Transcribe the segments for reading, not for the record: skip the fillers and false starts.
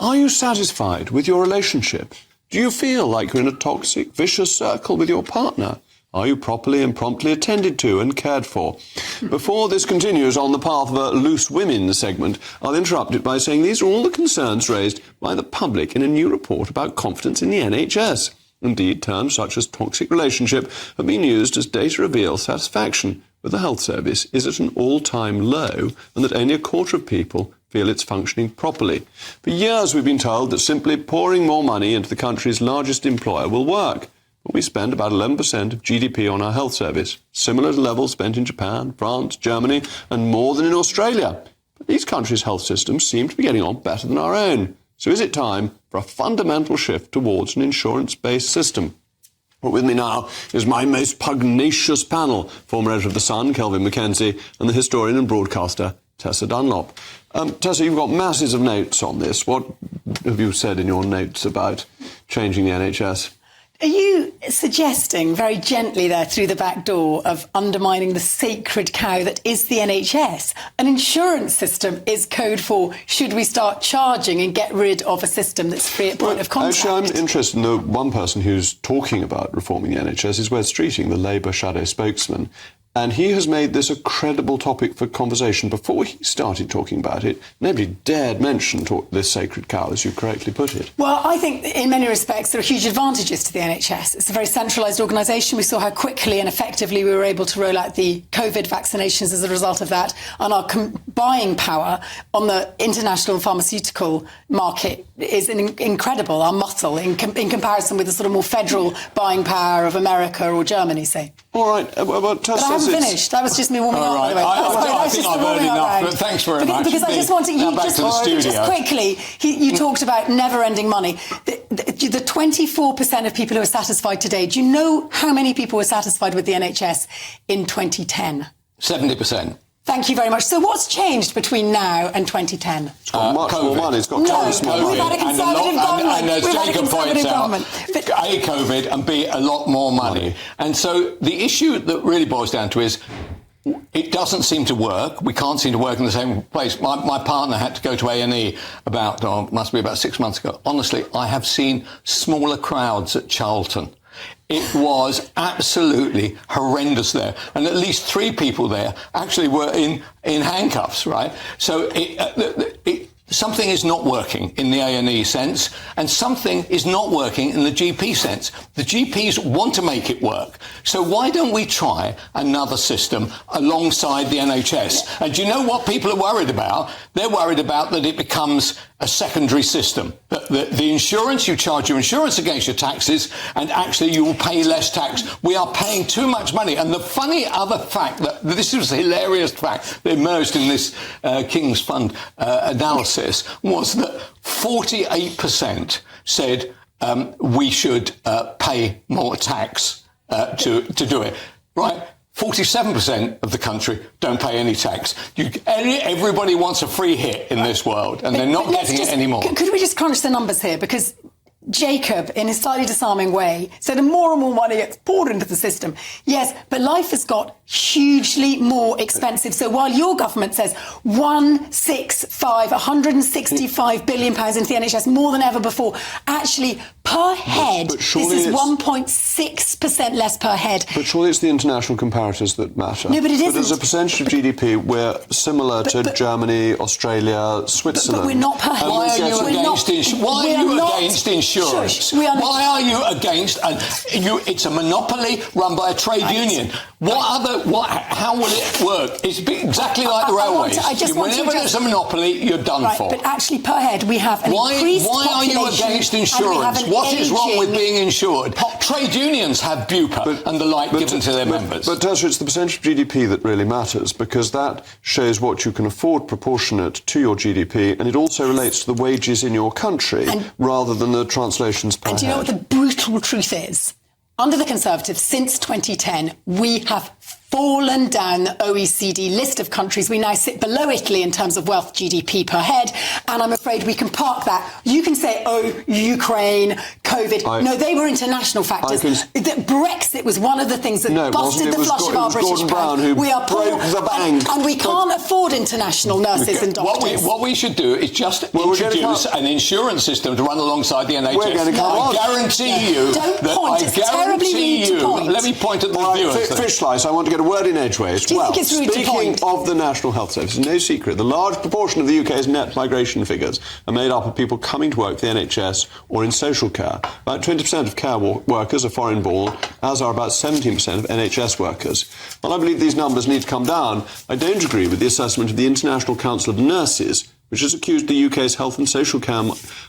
Are you satisfied with your relationship? Do you feel like you're in a toxic, vicious circle with your partner? Are you properly and promptly attended to and cared for? Before this continues on the path of a loose women segment, I'll interrupt it by saying these are all the concerns raised by the public in a new report about confidence in the NHS. Indeed, terms such as toxic relationship have been used as data reveal satisfaction with the health service is at an all-time low and that only a quarter of people feel it's functioning properly. For years we've been told that simply pouring more money into the country's largest employer will work. But we spend about 11% of GDP on our health service, similar to levels spent in Japan, France, Germany, and more than in Australia. But these countries' health systems seem to be getting on better than our own. So is it time for a fundamental shift towards an insurance-based system? But with me now is my most pugnacious panel, former editor of The Sun, Kelvin Mackenzie, and the historian and broadcaster, Tessa Dunlop. Tessa, you've got masses of notes on this. What have you said in your notes about changing the NHS? Are you suggesting very gently there through the back door of undermining the sacred cow that is the NHS? An insurance system is code for should we start charging and get rid of a system that's free at point of contact? Actually, I'm interested in the one person who's talking about reforming the NHS is Wes Streeting, the Labour shadow spokesman. And he has made this a credible topic for conversation. Before he started talking about it, nobody dared mention this sacred cow, as you correctly put it. Well, I think in many respects there are huge advantages to the NHS. It's a very centralised organisation. We saw how quickly and effectively we were able to roll out the COVID vaccinations as a result of that. And our buying power on the international pharmaceutical market is incredible, our muscle, in comparison with the sort of more federal buying power of America or Germany, say. All right, but Tessa, I haven't finished. That was just me warming up. Right. I think I've heard enough, but thanks very much. Because I just wanted you just quickly, you talked about never-ending money. The 24% of people who are satisfied today, do you know how many people were satisfied with the NHS in 2010? 70%. Thank you very much. So what's changed between now and 2010? It's got much more money. It's got twice more money. We've had a Conservative government. And as Jacob points out, A, COVID, and B, a lot more money. And so the issue that really boils down to is it doesn't seem to work. We can't seem to work in the same place. My partner had to go to A&E must be about 6 months ago. Honestly, I have seen smaller crowds at Charlton. It was absolutely horrendous there. And at least 3 people there actually were in handcuffs, right? So something is not working in the A&E sense, and something is not working in the GP sense. The GPs want to make it work. So why don't we try another system alongside the NHS? And do you know what people are worried about? They're worried about that it becomes a secondary system. The insurance, you charge your insurance against your taxes, and actually you will pay less tax. We are paying too much money. And the funny other fact, that this was a hilarious fact that emerged in this King's Fund analysis, was that 48% said we should pay more tax to do it, right? 47% of the country don't pay any tax. Everybody wants a free hit in this world, and they're not getting it anymore. Could we just crunch the numbers here? Because Jacob, in his slightly disarming way, said more and more money gets poured into the system. Yes, but life has got hugely more expensive. So while your government says 165 billion pounds into the NHS, more than ever before, actually per head, this is 1.6% less per head. But surely it's the international comparators that matter. No, but it isn't. But as a percentage of GDP, we're similar to Germany, Australia, Switzerland. But we're not per head. Why are you against insurance? Shush, why are you against? It's a monopoly run by a trade union. How will it work? It's exactly like the railways. Whenever there's a monopoly, you're done for. But actually, per head, we have an increased population. Why are you against insurance? What is wrong with being insured? Trade unions have BUPA and the like given to their members. But Tessa, it's the percentage of GDP that really matters, because that shows what you can afford proportionate to your GDP, and it also relates to the wages in your country rather than the translations per head. And do you know what the brutal truth is? Under the Conservatives, since 2010, we have fallen down the OECD list of countries. We now sit below Italy in terms of wealth GDP per head, and I'm afraid we can park that. You can say, oh, Ukraine, COVID. No, they were international factors. Brexit was one of the things that busted the flush of our British pound. We are poor, and we can't afford international nurses and doctors. What we should do is just introduce an insurance system to run alongside the NHS. We're going to come on. I guarantee you let me point at the viewers. Fish slice, I want to get a word in edgeways. Well, speaking of the National Health Service, it's no secret the large proportion of the UK's net migration figures are made up of people coming to work for the NHS or in social care. About 20% of care workers are foreign-born, as are about 17% of NHS workers. While I believe these numbers need to come down, I don't agree with the assessment of the International Council of Nurses, which has accused the UK's health and social care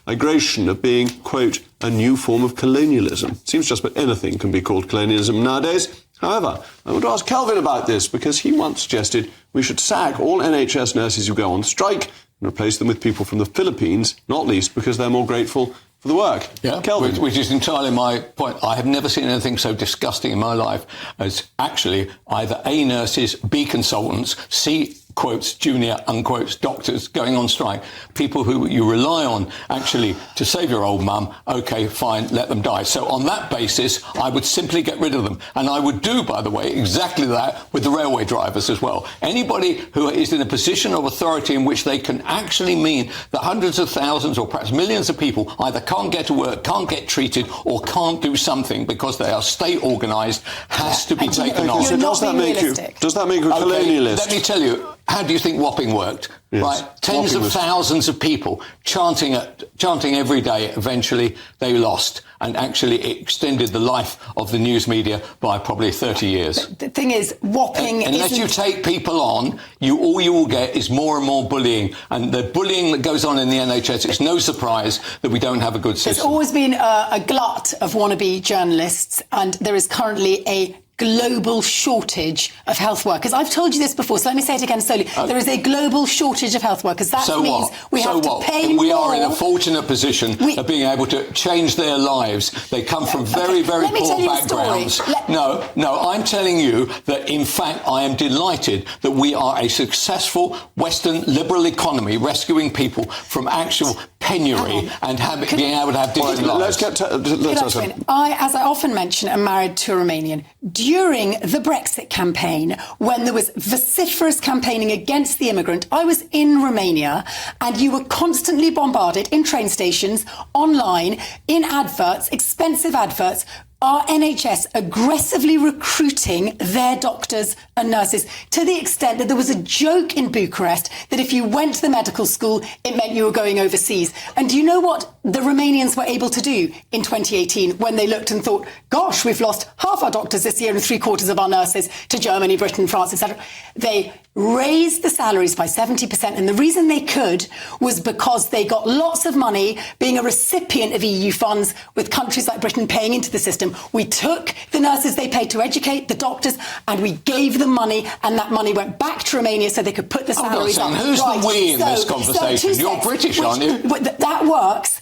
migration of being, quote, a new form of colonialism. Seems just about anything can be called colonialism nowadays. However, I want to ask Kelvin about this because he once suggested we should sack all NHS nurses who go on strike and replace them with people from the Philippines, not least because they're more grateful for the work. Yeah, Kelvin. Which is entirely my point. I have never seen anything so disgusting in my life as actually either A, nurses, B, consultants, C, quotes, junior, unquotes, doctors going on strike. People who you rely on actually to save your old mum. OK, fine, let them die. So on that basis, I would simply get rid of them. And I would do, by the way, exactly that with the railway drivers as well. Anybody who is in a position of authority in which they can actually mean that hundreds of thousands or perhaps millions of people either can't get to work, can't get treated or can't do something because they are state organised has to be taken on. So does that make you a colonialist? Let me tell you. How do you think Wapping worked? Yes. Right, tens of thousands of people chanting every day. Eventually, they lost, and actually, it extended the life of the news media by probably 30 years. The thing is, Wapping unless you take people on, all you will get is more and more bullying, and the bullying that goes on in the NHS. It's no surprise that we don't have a good system. There's always been a glut of wannabe journalists, and there is currently a global shortage of health workers. I've told you this before, so let me say it again slowly. There is a global shortage of health workers. That means we have to pay more. We are in a fortunate position of being able to change their lives. They come from very, very poor backgrounds. No, I'm telling you that, in fact, I am delighted that we are a successful Western liberal economy rescuing people from actual penury and being able to have decent lives. As I often mention, am married to a Romanian. During the Brexit campaign, when there was vociferous campaigning against the immigrant, I was in Romania, and you were constantly bombarded in train stations, online, in adverts, expensive adverts, our NHS aggressively recruiting their doctors and nurses to the extent that there was a joke in Bucharest that if you went to the medical school, it meant you were going overseas. And do you know what the Romanians were able to do in 2018 when they looked and thought, gosh, we've lost half our doctors this year and 3/4 of our nurses to Germany, Britain, France, etc. They raised the salaries by 70%. And the reason they could was because they got lots of money being a recipient of EU funds with countries like Britain paying into the system. We took the nurses they paid to educate, the doctors, and we gave them money, and that money went back to Romania so they could put the salaries up. Who's the we in this conversation? You're British, aren't you?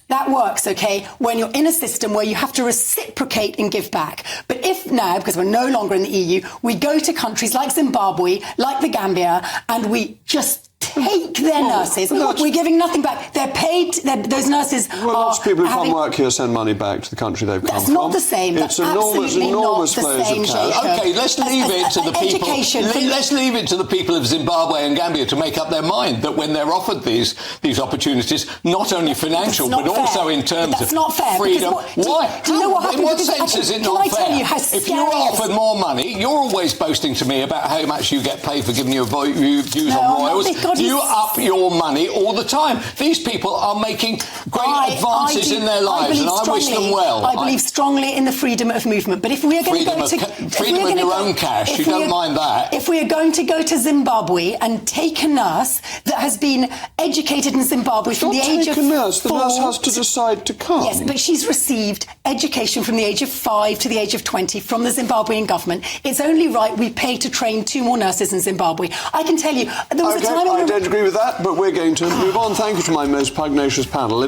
That works, OK, when you're in a system where you have to reciprocate and give back. But if now, because we're no longer in the EU, we go to countries like Zimbabwe, like the Gambia, and we just take their nurses. We're giving nothing back. They're paid. Those nurses lots of people who come work here send money back to the country they've come from. That's not the same. It's enormous flows of cash. OK, let's leave it to the people. Let's leave it to the people of Zimbabwe and Gambia to make up their mind that when they're offered these opportunities, not only financial but also in terms of freedom. Why? Do you know what happens? In what sense is it not fair? If you're offered more money, you're always boasting to me about how much you get paid for giving your views on royals. You up your money all the time. These people are making great advances in their lives, and I wish them well. I believe strongly in the freedom of movement. But if we are going to go to freedom of your own cash, you don't mind that. If we are going to go to Zimbabwe and take a nurse that has been educated in Zimbabwe from the age of 4... The nurse has to decide to come. Yes, but she's received education from the age of 5 to the age of 20 from the Zimbabwean government. It's only right we pay to train 2 more nurses in Zimbabwe. I can tell you, there was a time... I don't agree with that, but we're going to move on. Thank you to my most pugnacious panel.